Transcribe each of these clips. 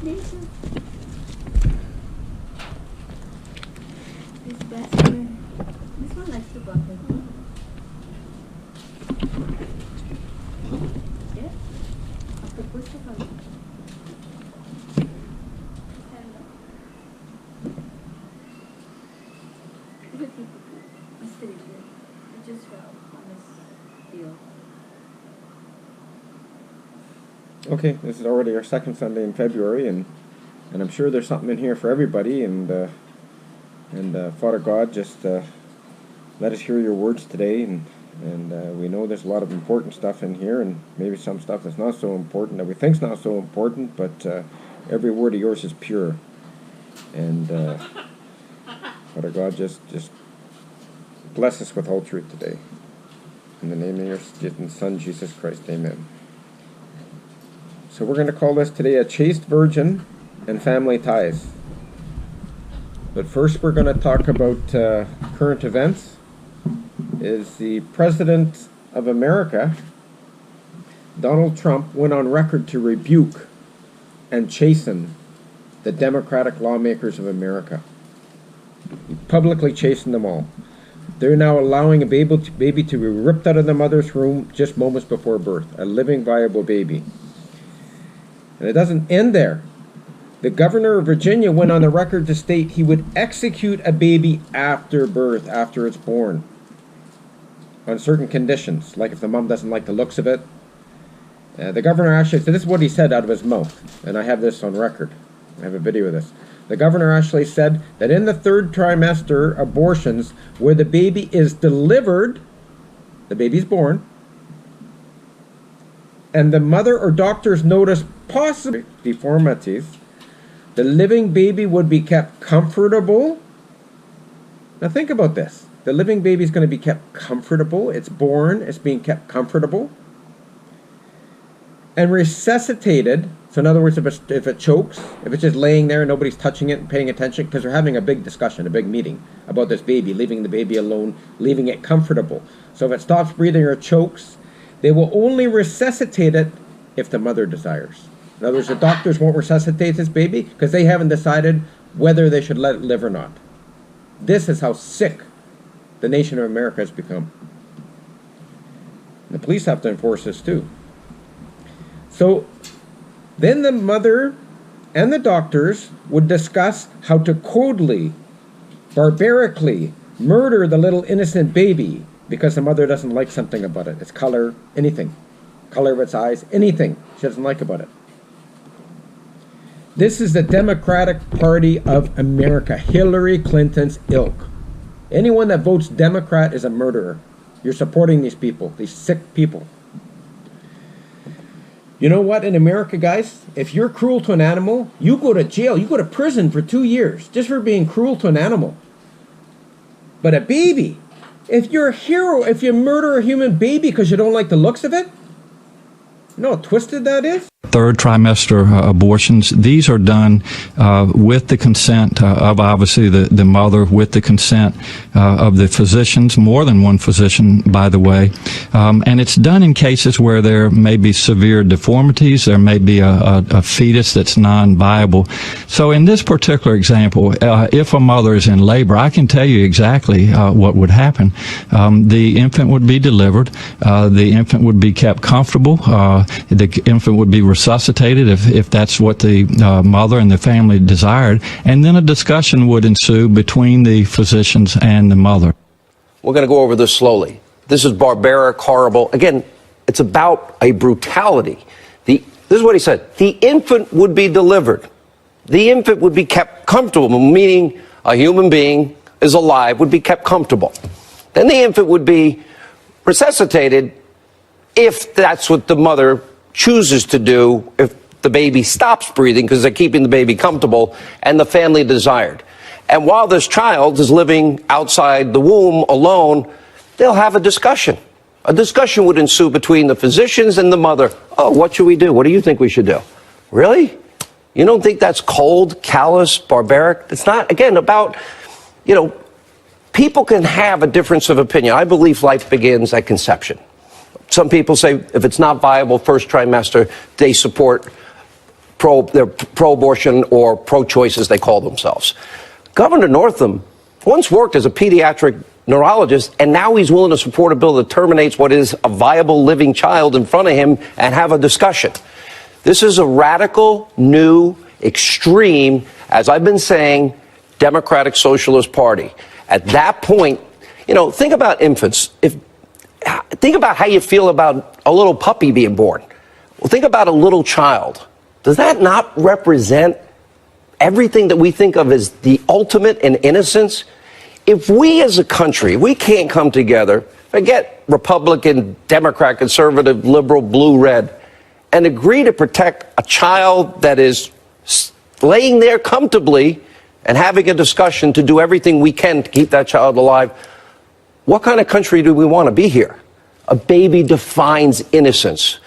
This basket. This one likes to bucket. Yeah? After push the color. It just fell on this deal. Okay, this is already our second Sunday in February, and I'm sure there's something in here for everybody. And Father God, just let us hear your words today, and we know there's a lot of important stuff in here, and maybe some stuff that's not so important that we think's not so important, but every word of yours is pure. And Father God, just bless us with all truth today. In the name of your Son, Jesus Christ, amen. So we're going to call this today A Chaste Virgin and Family Ties. But first we're going to talk about current events. Is the President of America, Donald Trump, went on record to rebuke and chasten the Democratic lawmakers of America. He publicly chastened them all. They're now allowing a baby to be ripped out of the mother's womb just moments before birth, a living, viable baby. And it doesn't end there. The governor of Virginia went on the record to state he would execute a baby after birth, after it's born, on certain conditions, like if the mom doesn't like the looks of it. The governor actually, so this is what he said out of his mouth, and I have this on record. I have a video of this. The governor actually said that in the third trimester abortions, where the baby is delivered, the baby's born, and the mother or doctors notice possible deformities, the living baby would be kept comfortable. Now think about this. The living baby is going to be kept comfortable. It's born. It's being kept comfortable. And resuscitated. So in other words, if it chokes, if it's just laying there and nobody's touching it and paying attention, because they're having a big discussion, a big meeting about this baby, leaving the baby alone, leaving it comfortable. So if it stops breathing or chokes, they will only resuscitate it if the mother desires. In other words, the doctors won't resuscitate this baby because they haven't decided whether they should let it live or not. This is how sick the nation of America has become. And the police have to enforce this too. So then the mother and the doctors would discuss how to coldly, barbarically murder the little innocent baby because the mother doesn't like something about it. Its color, anything. Color of its eyes, anything she doesn't like about it. This is the Democratic Party of America, Hillary Clinton's ilk. Anyone that votes Democrat is a murderer. You're supporting these people, these sick people. You know what, in America, guys, if you're cruel to an animal, you go to jail, you go to prison for 2 years just for being cruel to an animal. But a baby, if you're a hero, if you murder a human baby because you don't like the looks of it, you know how twisted that is? Third trimester abortions, these are done with the consent of obviously the mother, with the consent of the physicians, more than one physician, by the way. And it's done in cases where there may be severe deformities, there may be a fetus that's non-viable. So in this particular example, if a mother is in labor, I can tell you exactly what would happen. The infant would be delivered, the infant would be kept comfortable, the infant would be resuscitated if that's what the mother and the family desired, and then a discussion would ensue between the physicians and the mother. We're going to go over this slowly. This is barbaric, horrible. Again, it's about a brutality. This is what he said. The infant would be delivered. The infant would be kept comfortable, meaning a human being is alive, would be kept comfortable. Then the infant would be resuscitated if that's what the mother chooses to do, if the baby stops breathing because they're keeping the baby comfortable and the family desired. And while this child is living outside the womb alone, they'll have a discussion. A discussion would ensue between the physicians and the mother. Oh, what should we do? What do you think we should do? Really? You don't think that's cold, callous, barbaric? It's not, again, about, people can have a difference of opinion. I believe life begins at conception. Some people say if it's not viable first trimester, they support they're pro-abortion or pro-choice as they call themselves. Governor Northam once worked as a pediatric neurologist, and now he's willing to support a bill that terminates what is a viable living child in front of him and have a discussion. This is a radical, new, extreme, as I've been saying, Democratic Socialist Party. At that point, you know, think about infants. Think about how you feel about a little puppy being born. Well, think about a little child. Does that not represent everything that we think of as the ultimate in innocence? If we as a country, we can't come together, forget Republican, Democrat, conservative, liberal, blue, red, and agree to protect a child that is laying there comfortably and having a discussion to do everything we can to keep that child alive, what kind of country do we want to be here? A baby defines innocence.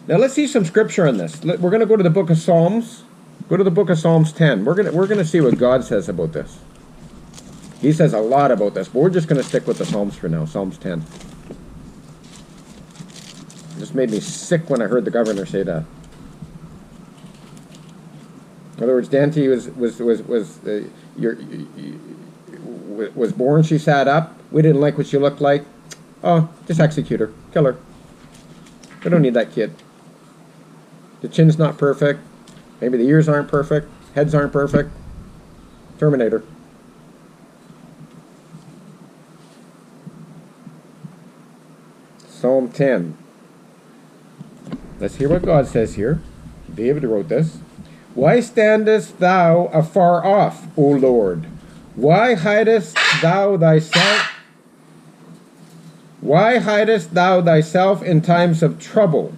Now let's see some scripture on this. We're going to go to the book of Psalms. Go to the book of Psalms 10. We're going to see what God says about this. He says a lot about this, but we're just going to stick with the Psalms for now. Psalms 10. It just made me sick when I heard the governor say that. In other words, Dante was born. She sat up. We didn't like what she looked like. Oh, just execute her, kill her. We don't need that kid. The chin's not perfect. Maybe the ears aren't perfect. Heads aren't perfect. Terminator. Psalm 10. Let's hear what God says here. David wrote this. Why standest thou afar off, O Lord? Why hidest thou thyself? Why hidest thou thyself in times of trouble?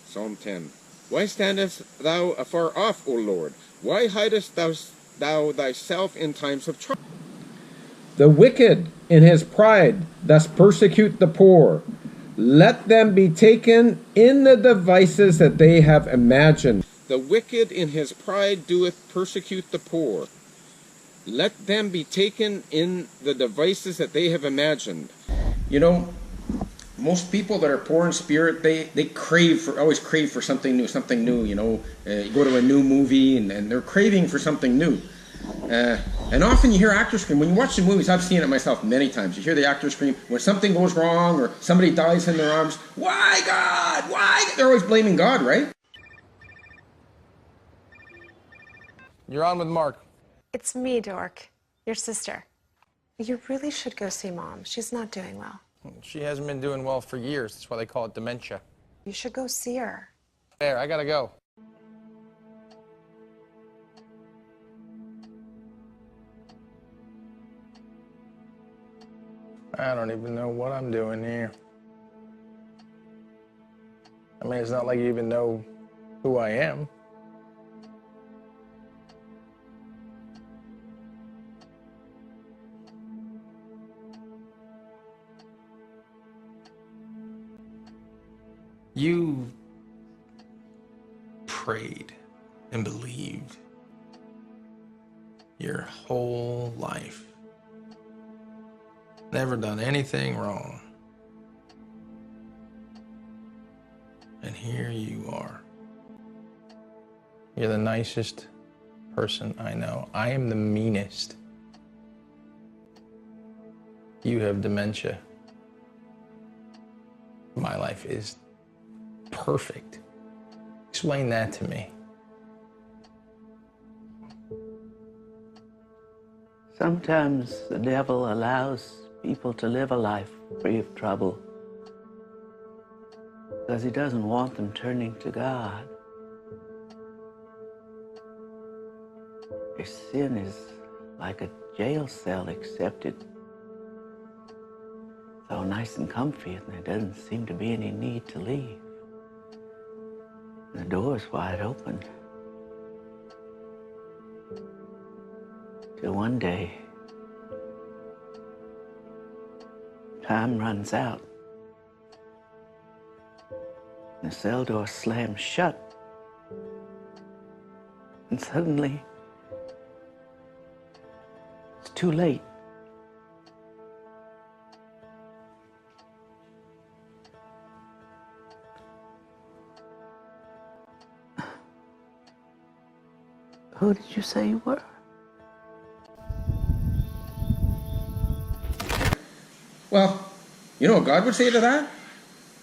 Psalm 10. Why standest thou afar off, O Lord? Why hidest thou thyself in times of trouble? The wicked in his pride does persecute the poor. Let them be taken in the devices that they have imagined. The wicked in his pride doeth persecute the poor. Let them be taken in the devices that they have imagined. You know, most people that are poor in spirit, they always crave for something new, you know. You go to a new movie and they're craving for something new. And often you hear actors scream. When you watch the movies, I've seen it myself many times. You hear the actors scream when something goes wrong or somebody dies in their arms. Why, God? Why? They're always blaming God, right? You're on with Mark. It's me, Dork, your sister. You really should go see Mom. She's not doing well. She hasn't been doing well for years. That's why they call it dementia. You should go see her. There, I gotta go. I don't even know what I'm doing here. I mean, it's not like you even know who I am. You prayed and believed your whole life. Never done anything wrong. And here you are. You're the nicest person I know. I am the meanest. You have dementia. My life is perfect. Explain that to me. Sometimes the devil allows people to live a life free of trouble because he doesn't want them turning to God. Their sin is like a jail cell, except it's so nice and comfy and there doesn't seem to be any need to leave. The door's wide open. Till one day, time runs out. The cell door slams shut. and suddenly it's too late. Who did you say you were? Well, you know what God would say to that?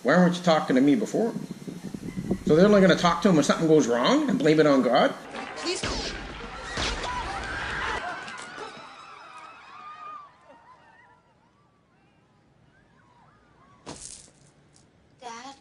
Why weren't you talking to me before? So they're only going to talk to him when something goes wrong and blame it on God? Please. Dad?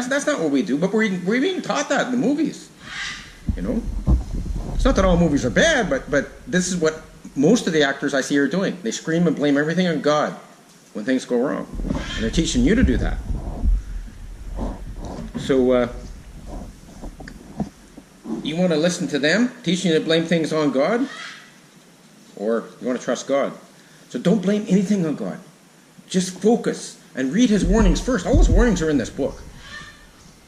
That's not what we do, but we're being taught that in the movies. You know? It's not that all movies are bad, but this is what most of the actors I see are doing. They scream and blame everything on God when things go wrong. And they're teaching you to do that. So, you want to listen to them teaching you to blame things on God? Or you want to trust God? So don't blame anything on God. Just focus and read his warnings first. All his warnings are in this book.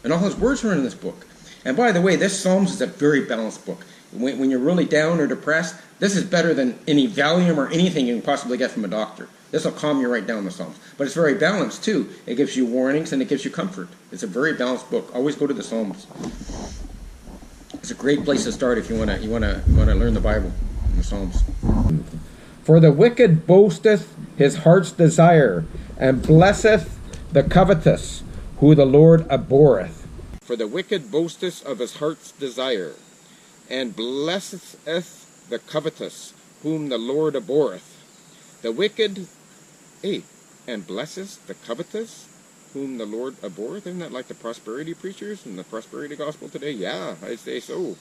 And all his words are in this book. And by the way, this Psalms is a very balanced book. When you're really down or depressed, this is better than any Valium or anything you can possibly get from a doctor. This will calm you right down, the Psalms. But it's very balanced too. It gives you warnings and it gives you comfort. It's a very balanced book. Always go to the Psalms. It's a great place to start if you want to learn the Bible, the Psalms. For the wicked boasteth his heart's desire, and blesseth the covetous, who the Lord abhorreth. For the wicked boasteth of his heart's desire, and blesseth the covetous, whom the Lord abhorreth. The wicked, and blesses the covetous, whom the Lord abhorreth. Isn't that like the prosperity preachers and the prosperity gospel today? Yeah, I'd say so.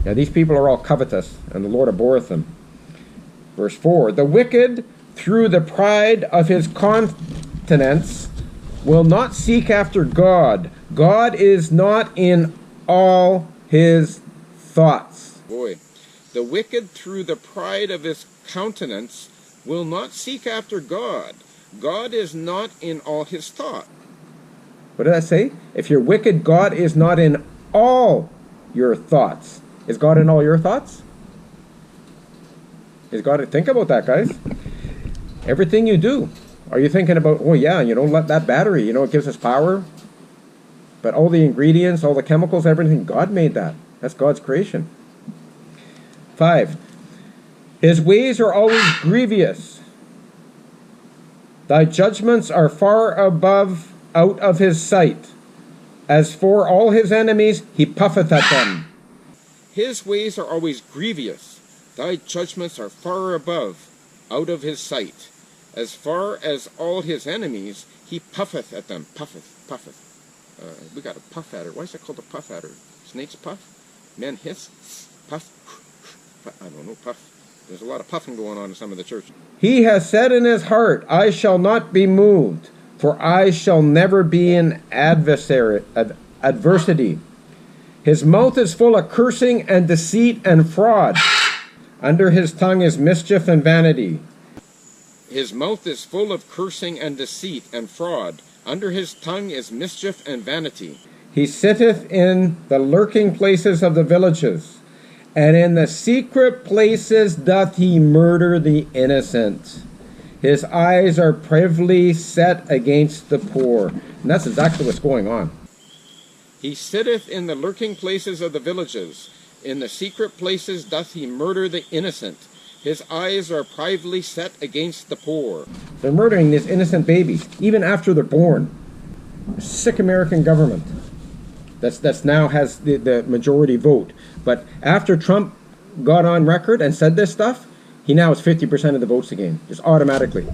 Yeah, these people are all covetous, and the Lord abhorreth them. Verse 4, the wicked, through the pride of his countenance, will not seek after God. God is not in all his thoughts. Boy, the wicked, through the pride of his countenance, will not seek after God. God is not in all his thought. What did I say? If you're wicked, God is not in all your thoughts. Is God in all your thoughts? Is God? Think about that, guys. Everything you do. Are you thinking about, oh yeah, let that battery, it gives us power. But all the ingredients, all the chemicals, everything, God made that. That's God's creation. 5. His ways are always grievous. Thy judgments are far above out of his sight. As for all his enemies, he puffeth at them. His ways are always grievous. Thy judgments are far above out of his sight. As far as all his enemies, he puffeth at them. Puffeth. We got a puff adder. Why is it called a puff adder? Snakes puff? Men hiss? Puff? I don't know, puff. There's a lot of puffing going on in some of the churches. He has said in his heart, I shall not be moved, for I shall never be in adversity. His mouth is full of cursing and deceit and fraud. Under his tongue is mischief and vanity. His mouth is full of cursing and deceit and fraud. Under his tongue is mischief and vanity. He sitteth in the lurking places of the villages, and in the secret places doth he murder the innocent. His eyes are privily set against the poor. And that's exactly what's going on. He sitteth in the lurking places of the villages. In the secret places doth he murder the innocent. His eyes are privately set against the poor. They're murdering these innocent babies, even after they're born. A sick American government that's now has the majority vote. But after Trump got on record and said this stuff, he now has 50% of the votes again, just automatically.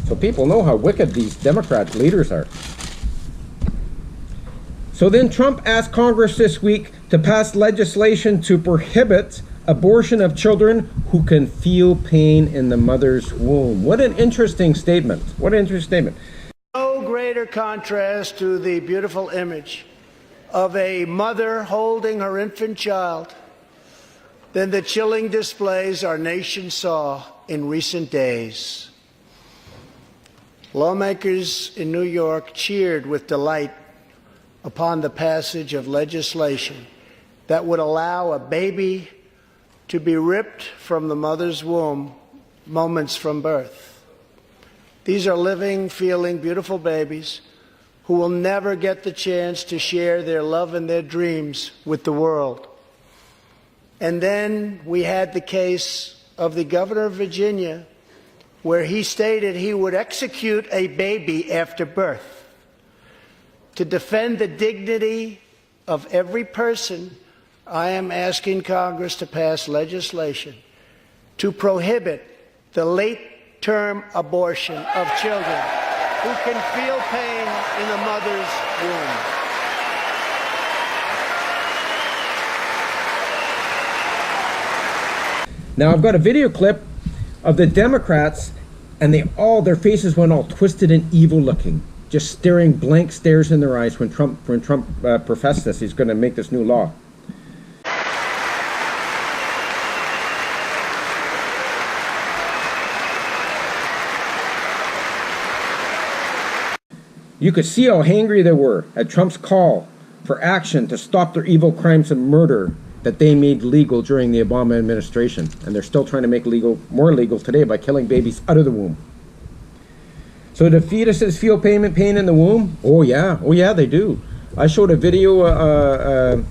So people know how wicked these Democrat leaders are. So then Trump asked Congress this week to pass legislation to prohibit abortion of children who can feel pain in the mother's womb. What an interesting statement. What an interesting statement. No greater contrast to the beautiful image of a mother holding her infant child than the chilling displays our nation saw in recent days. Lawmakers in New York cheered with delight upon the passage of legislation that would allow a baby to be ripped from the mother's womb moments from birth. These are living, feeling, beautiful babies who will never get the chance to share their love and their dreams with the world. And then we had the case of the governor of Virginia, where he stated he would execute a baby after birth. To defend the dignity of every person, I am asking Congress to pass legislation to prohibit the late-term abortion of children who can feel pain in the mother's womb. Now I've got a video clip of the Democrats, and their faces went all twisted and evil looking, just staring blank stares in their eyes when Trump professed this. He's going to make this new law. You could see how angry they were at Trump's call for action to stop their evil crimes of murder that they made legal during the Obama administration. And they're still trying to make more legal today by killing babies out of the womb. So do fetuses feel pain in the womb? Oh yeah, they do. I showed a video, I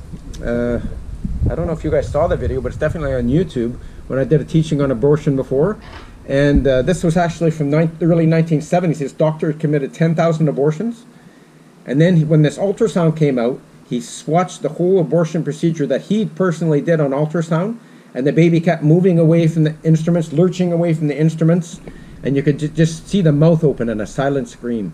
don't know if you guys saw the video, but it's definitely on YouTube, when I did a teaching on abortion before. And this was actually from the early 1970s. His doctor committed 10,000 abortions. And then when this ultrasound came out, he swatched the whole abortion procedure that he personally did on ultrasound. And the baby kept moving away from the instruments, lurching away from the instruments. And you could just see the mouth open and a silent scream.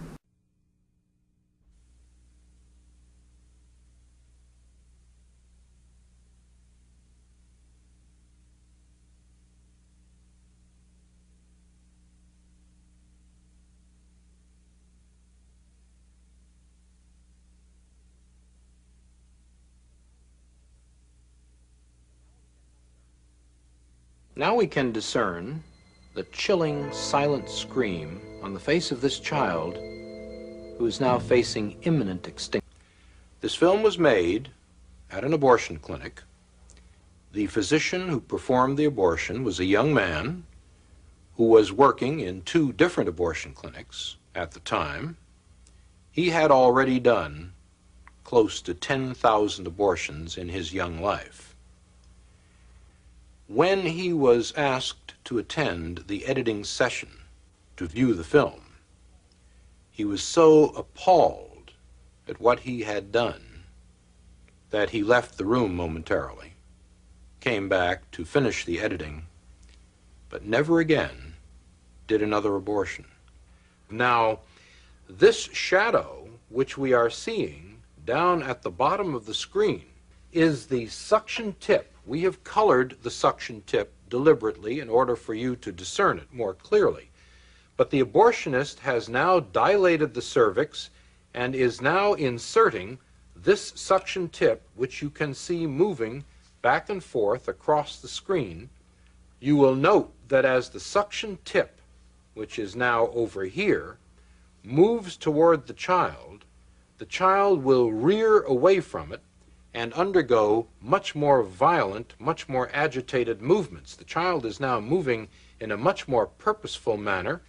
Now we can discern the chilling, silent scream on the face of this child who is now facing imminent extinction. This film was made at an abortion clinic. The physician who performed the abortion was a young man who was working in 2 different abortion clinics at the time. He had already done close to 10,000 abortions in his young life. When he was asked to attend the editing session to view the film, he was so appalled at what he had done that he left the room momentarily, came back to finish the editing, but never again did another abortion. Now, this shadow, which we are seeing down at the bottom of the screen, is the suction tip. We have colored the suction tip deliberately in order for you to discern it more clearly. But the abortionist has now dilated the cervix and is now inserting this suction tip, which you can see moving back and forth across the screen. You will note that as the suction tip, which is now over here, moves toward the child will rear away from it and undergo much more violent, much more agitated movements. The child is now moving in a much more purposeful manner.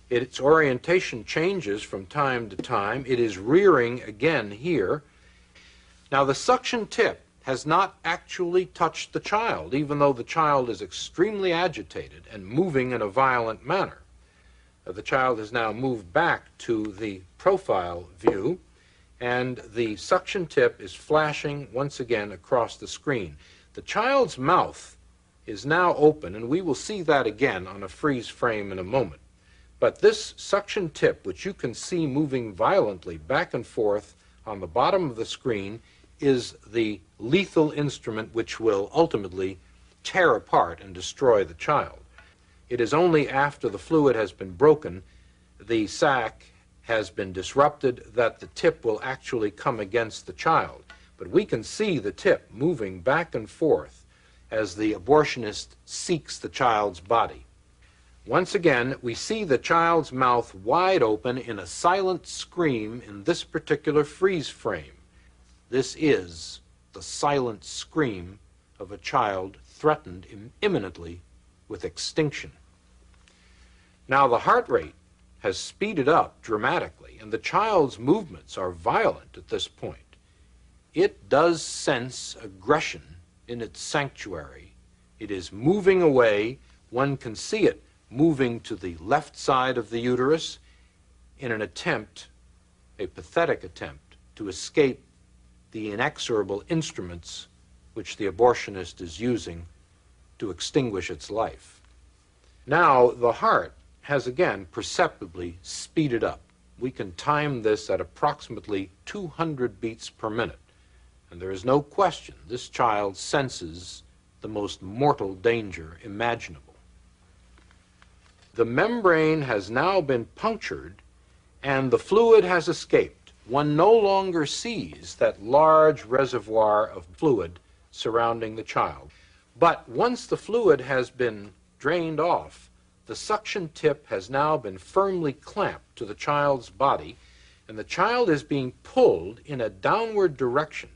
Its orientation changes from time to time. It is rearing again here. Now, the suction tip has not actually touched the child, even though the child is extremely agitated and moving in a violent manner. The child has now moved back to the profile view, and the suction tip is flashing once again across the screen. The child's mouth is now open, and we will see that again on a freeze frame in a moment. But this suction tip, which you can see moving violently back and forth on the bottom of the screen, is the lethal instrument which will ultimately tear apart and destroy the child. It is only after the fluid has been broken, the sac has been disrupted, that the tip will actually come against the child. But we can see the tip moving back and forth as the abortionist seeks the child's body. Once again, we see the child's mouth wide open in a silent scream in this particular freeze frame. This is the silent scream of a child threatened imminently with extinction. Now, the heart rate has speeded up dramatically, and the child's movements are violent at this point. It does sense aggression in its sanctuary. It is moving away. One can see it moving to the left side of the uterus in an attempt, a pathetic attempt, to escape the inexorable instruments which the abortionist is using to extinguish its life. Now, the heart has again perceptibly speeded up. We can time this at approximately 200 beats per minute. And there is no question this child senses the most mortal danger imaginable. The membrane has now been punctured and the fluid has escaped. One no longer sees that large reservoir of fluid surrounding the child. But once the fluid has been drained off, the suction tip has now been firmly clamped to the child's body, and the child is being pulled in a downward direction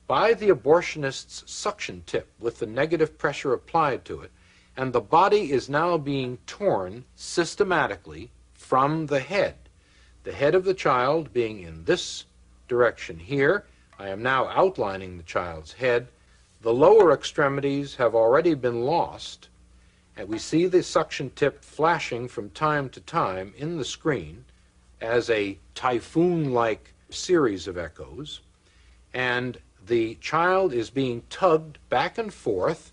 by the abortionist's suction tip with the negative pressure applied to it, and the body is now being torn systematically from the head of the child being in this direction here. I am now outlining the child's head. The lower extremities have already been lost, and we see the suction tip flashing from time to time in the screen as a typhoon-like series of echoes, and the child is being tugged back and forth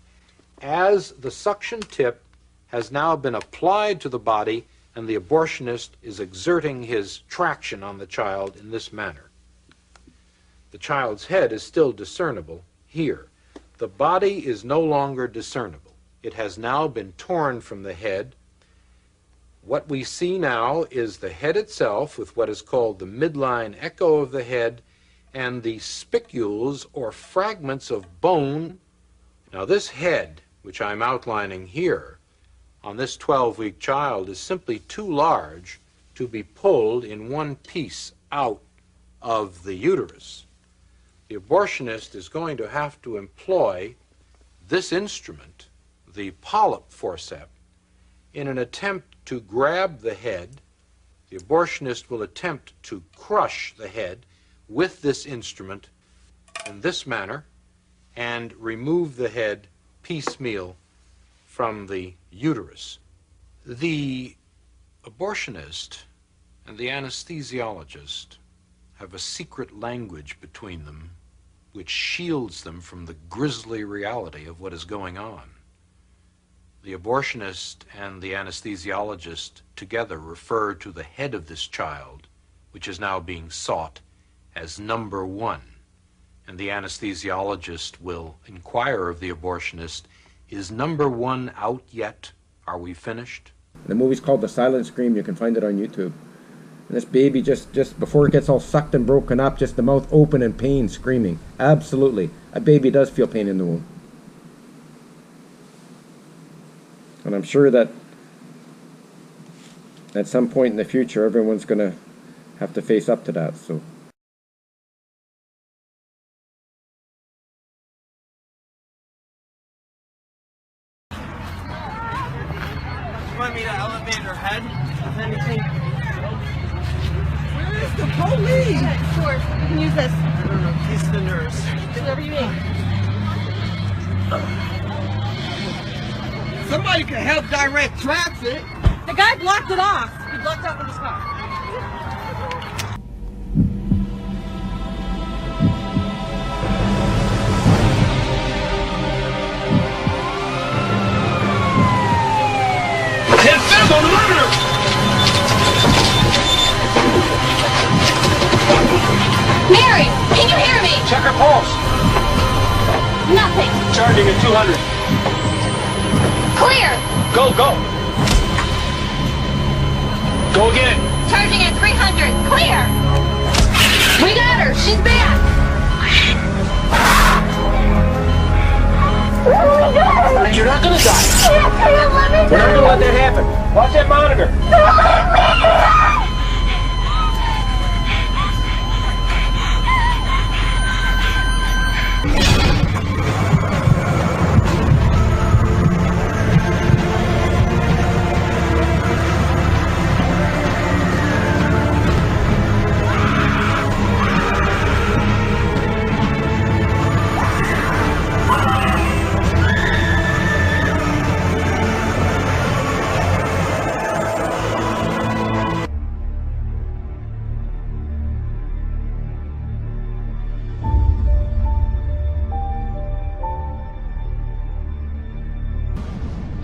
as the suction tip has now been applied to the body, and the abortionist is exerting his traction on the child in this manner. The child's head is still discernible here. The body is no longer discernible. It has now been torn from the head. What we see now is the head itself with what is called the midline echo of the head and the spicules or fragments of bone. Now this head, which I'm outlining here, on this 12-week child is simply too large to be pulled in one piece out of the uterus. The abortionist is going to have to employ this instrument, the polyp forceps, in an attempt to grab the head. The abortionist will attempt to crush the head with this instrument in this manner and remove the head piecemeal from the uterus. The abortionist and the anesthesiologist have a secret language between them which shields them from the grisly reality of what is going on. The abortionist and the anesthesiologist together refer to the head of this child, which is now being sought, as number one. And the anesthesiologist will inquire of the abortionist, is number one out yet? Are we finished? The movie's called The Silent Scream. You can find it on YouTube. And this baby just before it gets all sucked and broken up, just the mouth open in pain, screaming. Absolutely. A baby does feel pain in the womb. And I'm sure that at some point in the future, everyone's going to have to face up to that. So. You want me to elevate her head? If anything? Where is the police? Sure, you can use this. I don't know, he's the nurse. Whatever you need. Somebody can help direct traffic. The guy blocked it off. He blocked off with his car. On the murder! Mary, can you hear me? Check her pulse. Nothing. Charging at 200. Clear! Go, go! Go again! Charging at 300. Clear! We got her! She's back! You're not gonna die. We're not gonna let that happen. Watch that monitor.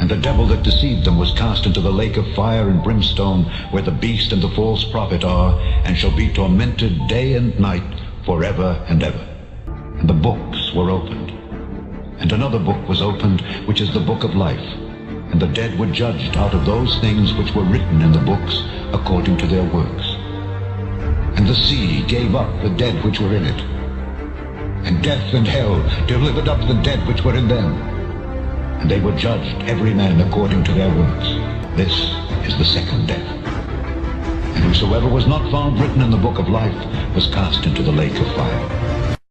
And the devil that deceived them was cast into the lake of fire and brimstone, where the beast and the false prophet are, and shall be tormented day and night forever and ever. And the books were opened. And another book was opened, which is the book of life. And the dead were judged out of those things which were written in the books, according to their works. And the sea gave up the dead which were in it. And death and hell delivered up the dead which were in them. And they were judged, every man according to their works. This is the second death. And whosoever was not found written in the book of life was cast into the lake of fire.